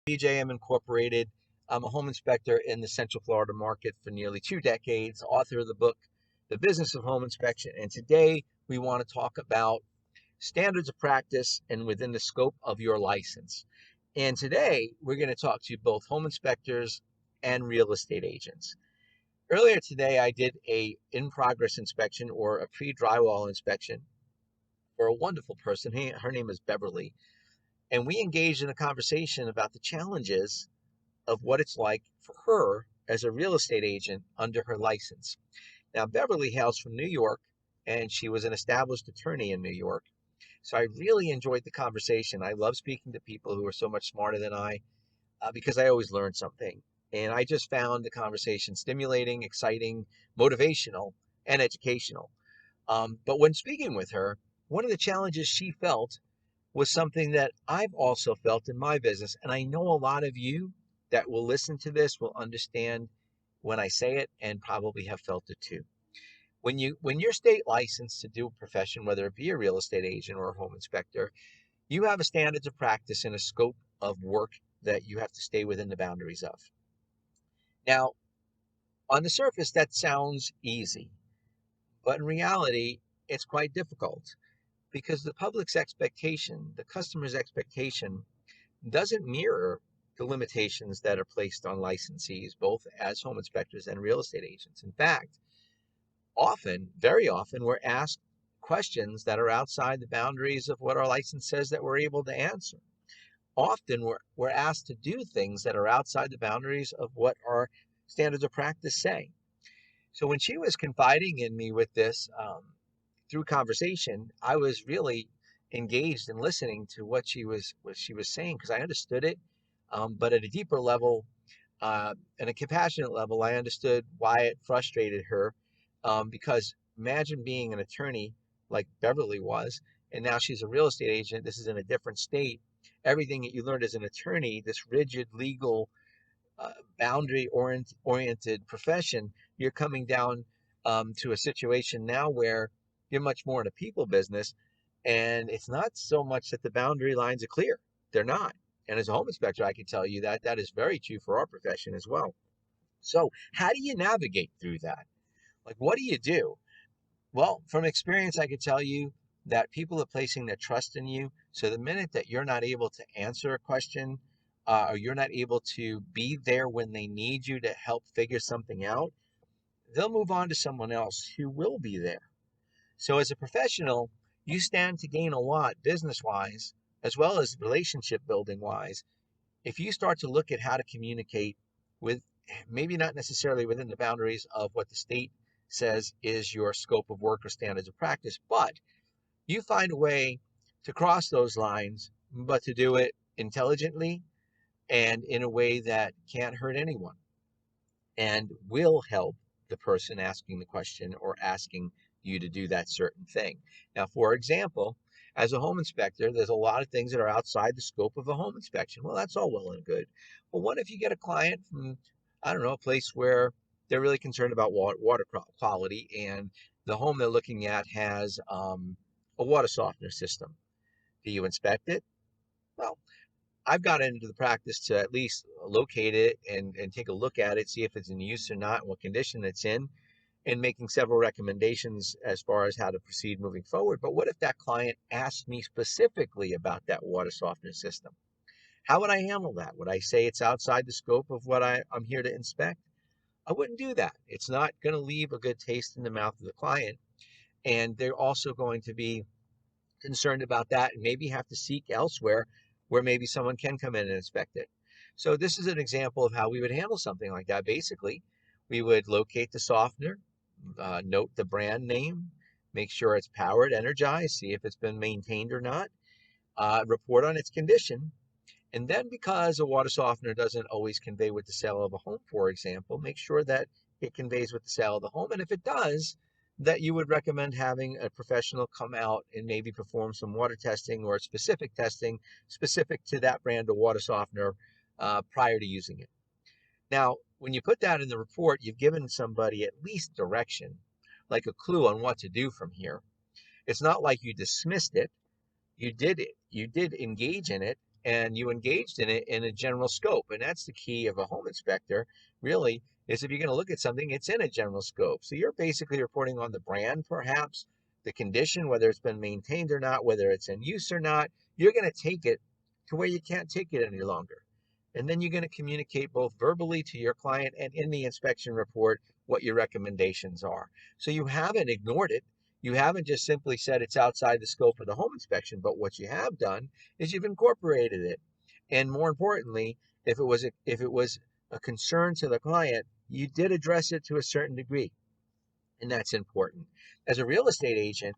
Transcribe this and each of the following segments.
PJM Incorporated. I'm a home inspector in the Central Florida market for nearly 2 decades, author of the book, The Business of Home Inspection. And today we want to talk about standards of practice and within the scope of your license. And today we're going to talk to both home inspectors and real estate agents. Earlier today, I did a in-progress inspection or a pre-drywall inspection for a wonderful person. Her name is Beverly. And we engaged in a conversation about the challenges of what it's like for her as a real estate agent under her license. Now, Beverly hails from New York, and she was an established attorney in New York. So I really enjoyed the conversation. I love speaking to people who are so much smarter than I because I always learn something. And I just found the conversation stimulating, exciting, motivational, and educational. But when speaking with her, one of the challenges she felt was something that I've also felt in my business. And I know a lot of you that will listen to this will understand when I say it and probably have felt it too. When you're state licensed to do a profession, whether it be a real estate agent or a home inspector, you have a standards of practice and a scope of work that you have to stay within the boundaries of. Now, on the surface, that sounds easy, but in reality, it's quite difficult because the public's expectation, the customer's expectation, doesn't mirror the limitations that are placed on licensees, both as home inspectors and real estate agents. In fact, very often, we're asked questions that are outside the boundaries of what our license says that we're able to answer. Often, we're asked to do things that are outside the boundaries of what our standards of practice say. So when she was confiding in me with this through conversation, I was really engaged in listening to what she was saying because I understood it, but at a deeper level, and a compassionate level, I understood why it frustrated her. Because imagine being an attorney like Beverly was, and now she's a real estate agent. This is in a different state. Everything that you learned as an attorney, this rigid legal uh, boundary oriented profession, you're coming down to a situation now where you're much more in a people business, and it's not so much that the boundary lines are clear. They're not. And as a home inspector, I can tell you that that is very true for our profession as well. So, how do you navigate through that? Like, what do you do? Well, from experience, I could tell you that people are placing their trust in you. So the minute that you're not able to answer a question, or you're not able to be there when they need you to help figure something out, they'll move on to someone else who will be there. So as a professional, you stand to gain a lot business wise, as well as relationship building wise, if you start to look at how to communicate with maybe not necessarily within the boundaries of what the state says is your scope of work or standards of practice, but you find a way to cross those lines, but to do it intelligently and in a way that can't hurt anyone and will help the person asking the question or asking you to do that certain thing. Now, for example, as a home inspector, there's a lot of things that are outside the scope of a home inspection. Well, that's all well and good. But what if you get a client from, I don't know, a place where they're really concerned about water quality, and the home they're looking at has a water softener system? Do you inspect it? Well, I've got into the practice to at least locate it and take a look at it, see if it's in use or not, and what condition it's in, and making several recommendations as far as how to proceed moving forward. But what if that client asked me specifically about that water softener system? How would I handle that? Would I say it's outside the scope of what I'm here to inspect? I wouldn't do that. It's not going to leave a good taste in the mouth of the client. And they're also going to be concerned about that and maybe have to seek elsewhere where maybe someone can come in and inspect it. So this is an example of how we would handle something like that. Basically, we would locate the softener, note the brand name, make sure it's powered, energized, see if it's been maintained or not, report on its condition. And then, because a water softener doesn't always convey with the sale of a home, for example, make sure that it conveys with the sale of the home. And if it does, that you would recommend having a professional come out and maybe perform some water testing or specific testing specific to that brand of water softener prior to using it. Now, when you put that in the report, you've given somebody at least direction, like a clue on what to do from here. It's not like you dismissed it. You did it. You did engage in it, and you engaged in it in a general scope. And that's the key of a home inspector, really, is if you're going to look at something, it's in a general scope. So you're basically reporting on the brand, perhaps, the condition, whether it's been maintained or not, whether it's in use or not. You're going to take it to where you can't take it any longer. And then you're going to communicate both verbally to your client and in the inspection report what your recommendations are. So you haven't ignored it. You haven't just simply said it's outside the scope of the home inspection, but what you have done is you've incorporated it. And more importantly, if it was a concern to the client, you did address it to a certain degree, and that's important. As a real estate agent,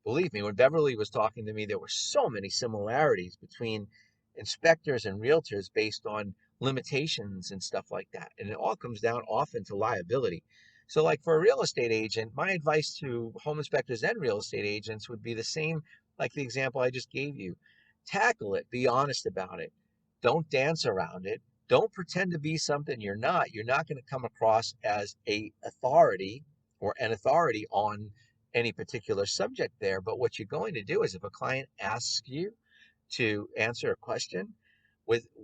believe me, when Beverly was talking to me, there were so many similarities between inspectors and realtors based on limitations and stuff like that. And it all comes down often to liability. So, like for a real estate agent, my advice to home inspectors and real estate agents would be the same, like the example I just gave you. Tackle it, be honest about it. Don't dance around it. Don't pretend to be something you're not. You're not going to come across as a authority or an authority on any particular subject there. But what you're going to do is if a client asks you to answer a question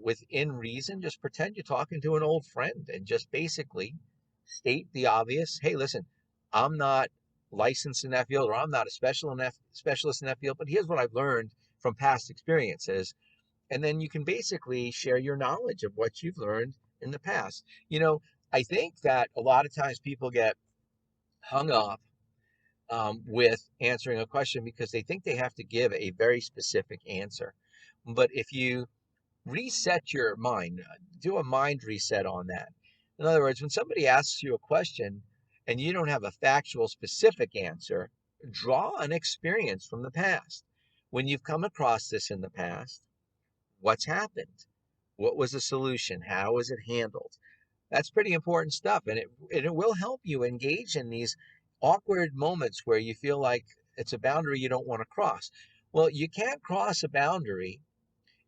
within reason, just pretend you're talking to an old friend and just basically state the obvious. Hey, listen, I'm not licensed in that field, or I'm not a specialist in that field, but here's what I've learned from past experiences. And then you can basically share your knowledge of what you've learned in the past. I think that a lot of times people get hung up with answering a question because they think they have to give a very specific answer. But if you reset your mind, do a mind reset on that. In other words, when somebody asks you a question and you don't have a factual specific answer, draw an experience from the past. When you've come across this in the past, what's happened? What was the solution? How was it handled? That's pretty important stuff, and it will help you engage in these awkward moments where you feel like it's a boundary you don't want to cross. Well, you can't cross a boundary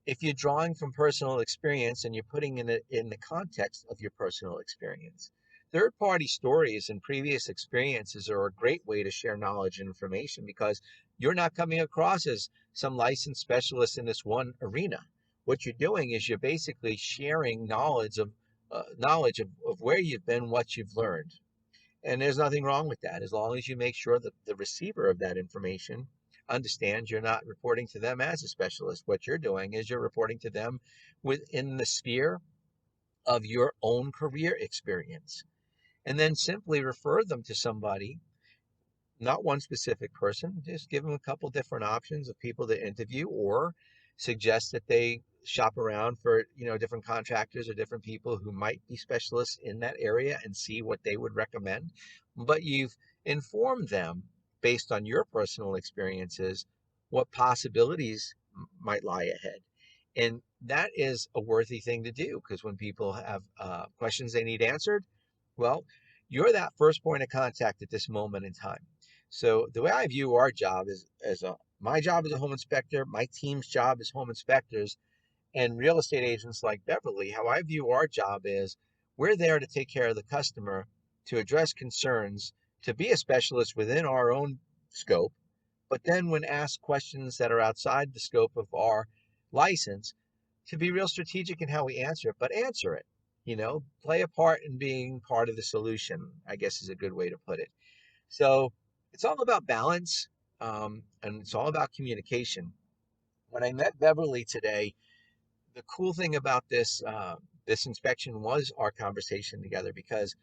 if you're drawing from personal experience and you're putting it in the context of your personal experience. Third party stories and previous experiences are a great way to share knowledge and information because you're not coming across as some licensed specialist in this one arena. What you're doing is you're basically sharing knowledge of where you've been, what you've learned. And there's nothing wrong with that as long as you make sure that the receiver of that information understands you're not reporting to them as a specialist. What you're doing is you're reporting to them within the sphere of your own career experience. And then simply refer them to somebody, not one specific person, just give them a couple different options of people to interview, or suggest that they shop around for, different contractors or different people who might be specialists in that area and see what they would recommend. But you've informed them based on your personal experiences what possibilities might lie ahead. And that is a worthy thing to do because when people have questions they need answered, well, you're that first point of contact at this moment in time. So the way I view our job is my job as a home inspector, my team's job as home inspectors, and real estate agents like Beverly, how I view our job is we're there to take care of the customer, to address concerns, to be a specialist within our own scope. But then when asked questions that are outside the scope of our license, to be real strategic in how we answer it, but answer it. Play a part in being part of the solution, I guess is a good way to put it. So it's all about balance, and it's all about communication. When I met Beverly today, the cool thing about this inspection was our conversation together because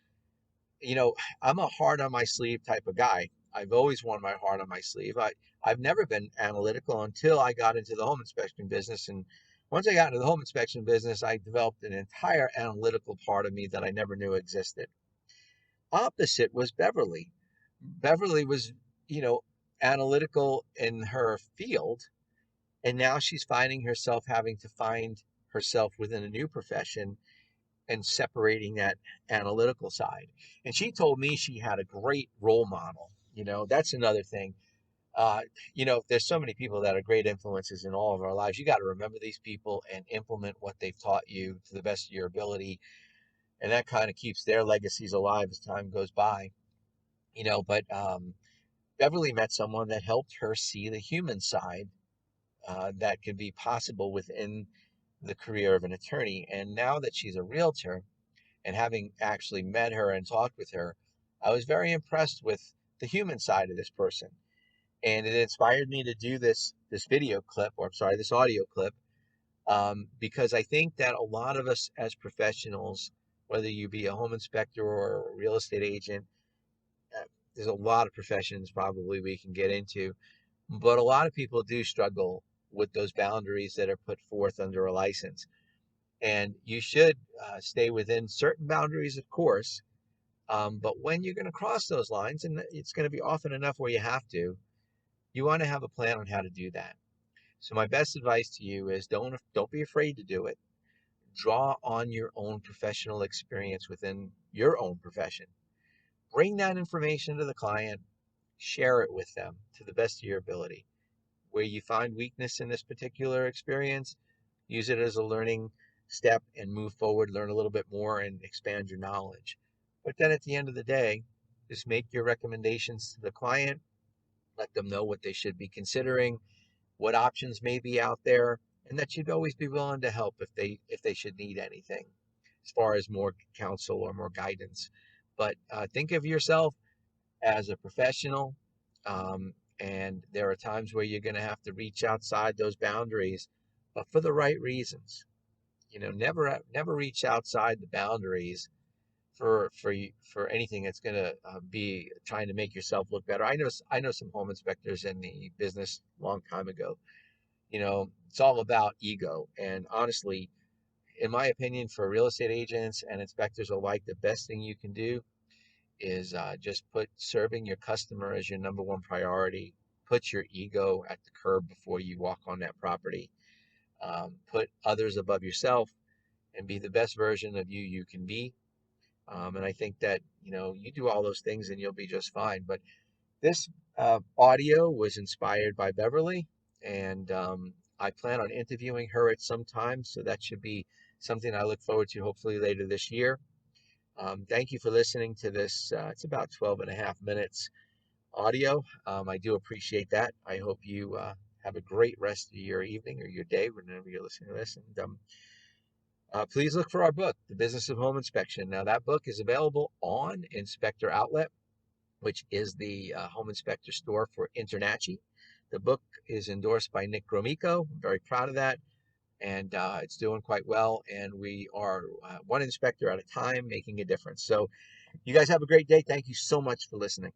you know, I'm a heart on my sleeve type of guy. I've always worn my heart on my sleeve. I've never been analytical until I got into the home inspection business. And once I got into the home inspection business, I developed an entire analytical part of me that I never knew existed. Opposite was Beverly. Beverly was, you know, analytical in her field. And now she's finding herself having to find herself within a new profession and separating that analytical side. And she told me she had a great role model. That's another thing. Uh, there's so many people that are great influences in all of our lives. You got to remember these people and implement what they've taught you to the best of your ability. And that kind of keeps their legacies alive as time goes by. But Beverly met someone that helped her see the human side that can be possible within the career of an attorney. And now that she's a realtor, and having actually met her and talked with her, I was very impressed with the human side of this person. And it inspired me to do this video clip, or I'm sorry, this audio clip, because I think that a lot of us as professionals, whether you be a home inspector or a real estate agent, uh, there's a lot of professions probably we can get into, but a lot of people do struggle with those boundaries that are put forth under a license. And you should stay within certain boundaries, of course. But when you're going to cross those lines, and it's going to be often enough where you have to, you want to have a plan on how to do that. So my best advice to you is don't be afraid to do it. Draw on your own professional experience within your own profession. Bring that information to the client, share it with them to the best of your ability. Where you find weakness in this particular experience, use it as a learning step and move forward, learn a little bit more and expand your knowledge. But then at the end of the day, just make your recommendations to the client, let them know what they should be considering, what options may be out there, and that you'd always be willing to help if they should need anything as far as more counsel or more guidance. But think of yourself as a professional, and there are times where you're going to have to reach outside those boundaries, but for the right reasons. Never reach outside the boundaries for anything that's going to be trying to make yourself look better. I know some home inspectors in the business a long time ago. It's all about ego. And honestly, in my opinion, for real estate agents and inspectors alike, the best thing you can do is just put serving your customer as your number one priority. Put your ego at the curb before you walk on that property. Put others above yourself and be the best version of you can be. And I think that, you do all those things and you'll be just fine. But this audio was inspired by Beverly, and I plan on interviewing her at some time. So that should be something I look forward to hopefully later this year. Thank you for listening to this. It's about 12 and a half minutes audio. I do appreciate that. I hope you have a great rest of your evening or your day whenever you're listening to this. And please look for our book, The Business of Home Inspection. Now, that book is available on Inspector Outlet, which is the home inspector store for Internachi. The book is endorsed by Nick Gromyko. I'm very proud of that. And it's doing quite well. And we are one inspector at a time making a difference. So you guys have a great day. Thank you so much for listening.